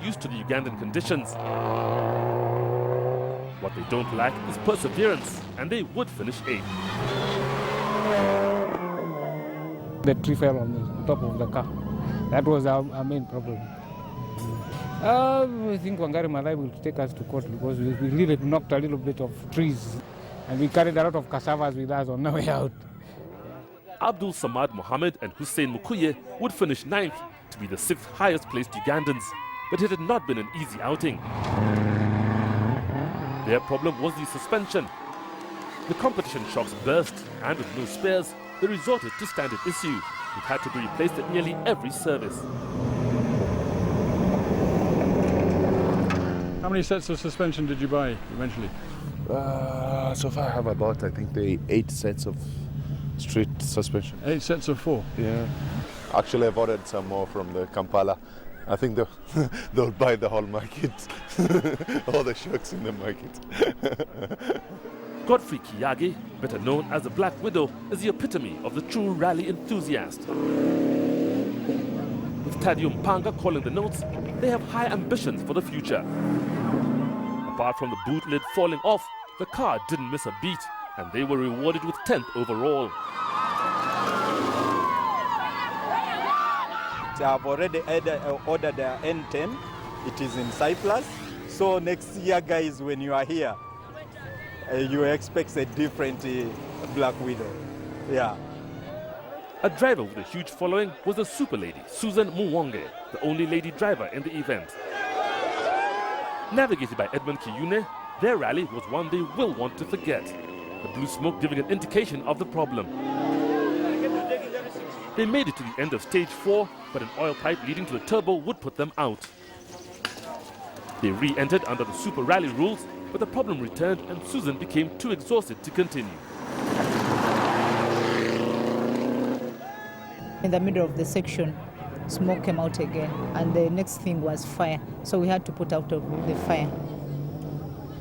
used to the Ugandan conditions. What they don't lack is perseverance, and they would finish 8th. The tree fell on the top of the car. That was our main problem. I think Wangari Maathai will take us to court because we really knocked a little bit of trees and we carried a lot of cassavas with us on our way out. Abdul Samad Mohammed and Hussein Mukuye would finish 9th to be the 6th highest placed Ugandans, but it had not been an easy outing. Their problem was the suspension. The competition shocks burst, and with no spares, they resorted to standard issue. It had to be replaced at nearly every service. How many sets of suspension did you buy eventually? So far I have about, I think, 8 sets of street suspension. 8 sets of 4? Yeah. Actually, I've ordered some more from the Kampala. I think they'll buy the whole market, all the shocks in the market. Godfrey Kiyage, better known as the Black Widow, is the epitome of the true rally enthusiast. With Tadio Mpanga calling the notes, they have high ambitions for the future. Apart from the boot lid falling off, the car didn't miss a beat, and they were rewarded with 10th overall. I've already ordered the N10. It is in Cyprus. So next year, guys, when you are here, you expect a different Black Widow. Yeah. A driver with a huge following was the super lady, Susan Muwonge, the only lady driver in the event. Navigated by Edmund Kiyune, their rally was one they will want to forget. The blue smoke giving an indication of the problem. They made it to the end of stage 4, but an oil pipe leading to the turbo would put them out. They re-entered under the Super Rally rules, but the problem returned and Susan became too exhausted to continue. In the middle of the section, smoke came out again, and the next thing was fire. So we had to put out of the fire.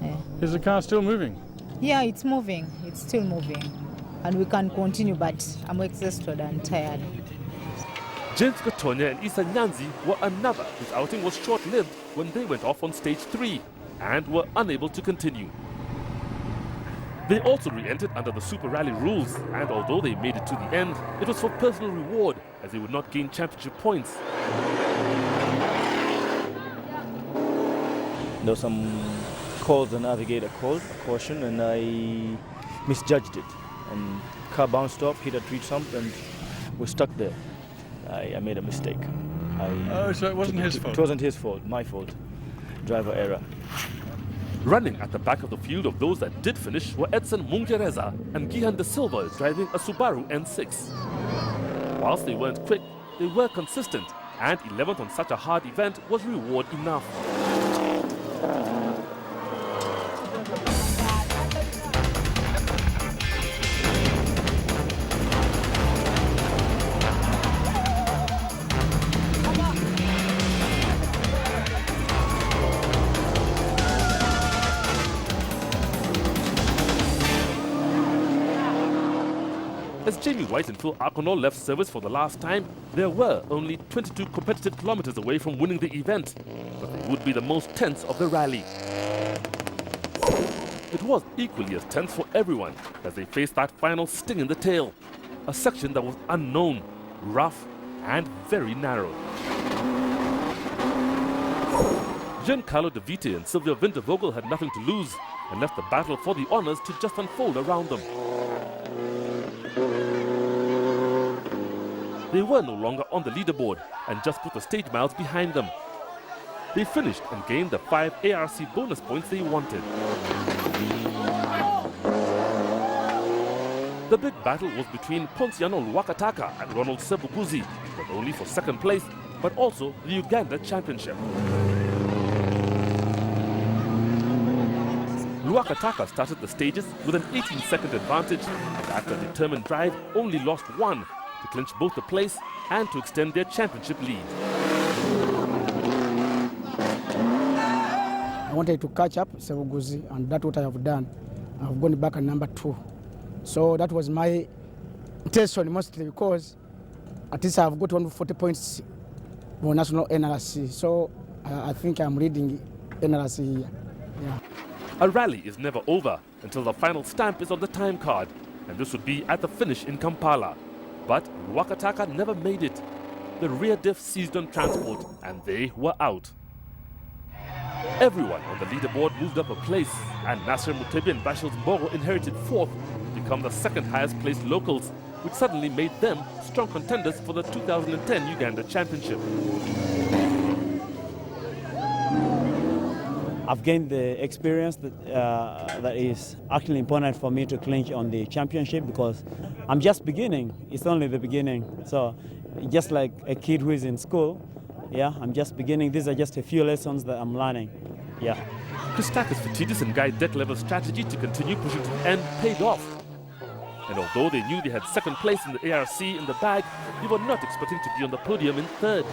Yeah. Is the car still moving? Yeah, it's moving. It's still moving. And we can continue, but I'm exhausted and tired. James Gatonya and Isa Nyanzi were another whose outing was short-lived when they went off on stage 3 and were unable to continue. They also re-entered under the Super Rally rules, and although they made it to the end, it was for personal reward as they would not gain championship points. There was some calls the navigator called, a caution, and I misjudged it. And car bounced off, hit a tree stump, and we're stuck there. I made a mistake. So it wasn't his fault? It wasn't his fault, my fault. Driver error. Running at the back of the field of those that did finish were Edson Mungereza and Gihan De Silva driving a Subaru N6. Whilst they weren't quick, they were consistent, and 11th on such a hard event was reward enough. As Jamie White and Phil Arconol left service for the last time, there were only 22 competitive kilometers away from winning the event, but they would be the most tense of the rally. It was equally as tense for everyone as they faced that final sting in the tail, a section that was unknown, rough, and very narrow. Giancarlo De Vite and Sylvia Wintervogel had nothing to lose and left the battle for the honors to just unfold around them. They were no longer on the leaderboard and just put the stage miles behind them. They finished and gained the 5 ARC bonus points they wanted. The big battle was between Ponciano Luakataka and Ronald Sebuguzi, not only for second place, but also the Uganda Championship. Luakataka started the stages with an 18-second advantage, and after a determined drive, only lost one to clinch both the place and to extend their championship lead. I wanted to catch up Sebuguzi, and that's what I have done. I've gone back at number 2. So that was my intention mostly because at least I've got 140 points for national NRC. So I think I'm reading NRC here. Yeah. A rally is never over until the final stamp is on the time card, and this would be at the finish in Kampala. But Wakataka never made it. The rear diff seized on transport, and they were out. Everyone on the leaderboard moved up a place, and Nasser Mutebi and Bashir Mbogo inherited fourth to become the second highest placed locals, which suddenly made them strong contenders for the 2010 Uganda Championship. I've gained the experience that is actually important for me to clinch on the championship, because I'm just beginning. It's only the beginning. So just like a kid who is in school, yeah, I'm just beginning. These are just a few lessons that I'm learning. Yeah. Christakis Fatidis and Guy Deklever's strategy to continue pushing to the end paid off. And although they knew they had second place in the ARC in the bag, they were not expecting to be on the podium in third.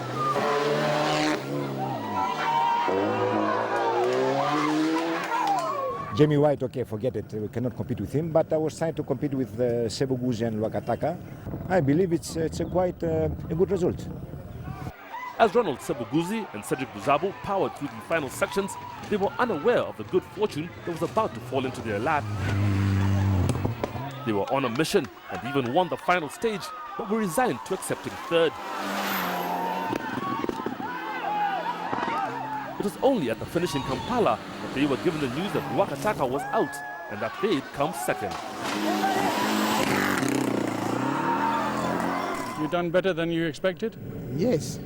Jamie White, okay, forget it. We cannot compete with him. But I was trying to compete with Sebuguzi and Wakataka. I believe it's quite a good result. As Ronald Sebuguzi and Cedric Buzabu powered through the final sections, they were unaware of the good fortune that was about to fall into their lap. They were on a mission and even won the final stage, but were resigned to accepting third. It was only at the finish in Kampala that they were given the news that Wakataka was out and that they'd come second. You done better than you expected? Yes,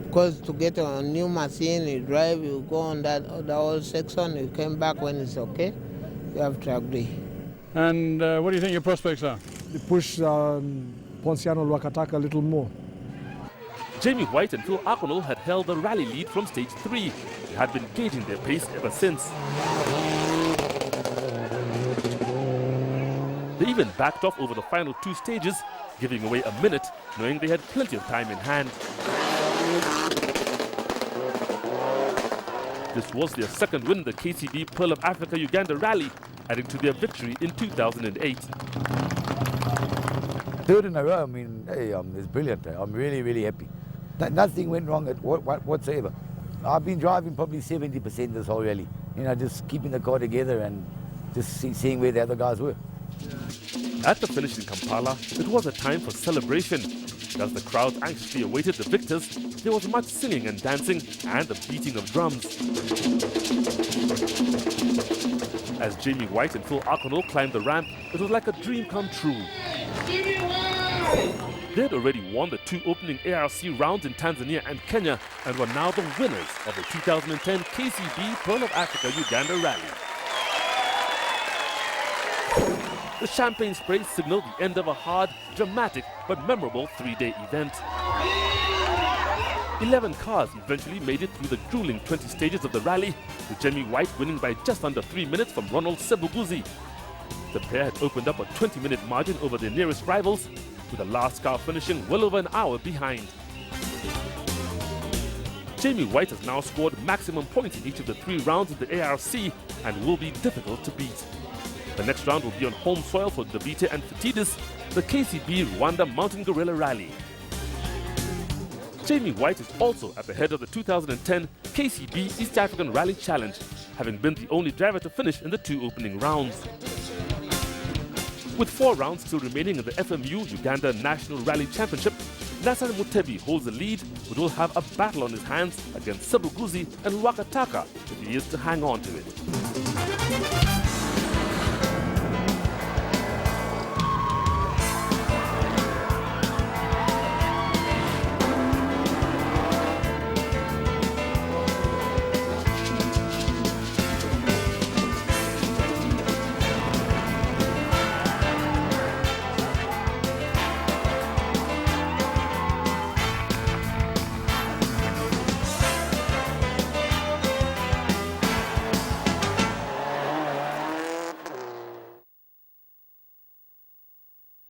because to get a new machine, you drive, you go on the old section, you came back when it's okay, you have to agree. And what do you think your prospects are? They push Ponciano Wakataka a little more. Jamie White and Phil Akonol had held the rally lead from stage 3. They had been gauging their pace ever since. They even backed off over the final two stages, giving away a minute, knowing they had plenty of time in hand. This was their second win in the KCB Pearl of Africa Uganda Rally, adding to their victory in 2008. Third in a row, I mean, hey, it's brilliant. I'm really, really happy. Nothing went wrong whatsoever. I've been driving probably 70% this whole rally. You know, just keeping the car together and just seeing where the other guys were. At the finish in Kampala, it was a time for celebration. As the crowd anxiously awaited the victors, there was much singing and dancing and the beating of drums. As Jamie White and Phil Akonol climbed the ramp, it was like a dream come true. They had already won the two opening ARC rounds in Tanzania and Kenya and were now the winners of the 2010 KCB Pearl of Africa Uganda Rally. The champagne spray signaled the end of a hard, dramatic but memorable three-day event. 11 cars eventually made it through the grueling 20 stages of the rally, with Jamie White winning by just under 3 minutes from Ronald Sebuguzi. The pair had opened up a 20-minute margin over their nearest rivals, with the last car finishing well over an hour behind. Jamie White has now scored maximum points in each of the 3 rounds of the ARC and will be difficult to beat. The next round will be on home soil for Davite and Fatidis, the KCB Rwanda Mountain Gorilla Rally. Jamie White is also at the head of the 2010 KCB East African Rally Challenge, having been the only driver to finish in the 2 opening rounds. With 4 rounds still remaining in the FMU Uganda National Rally Championship, Nasser Mutebi holds the lead, but will have a battle on his hands against Sebuguzi and Wakataka if he is to hang on to it.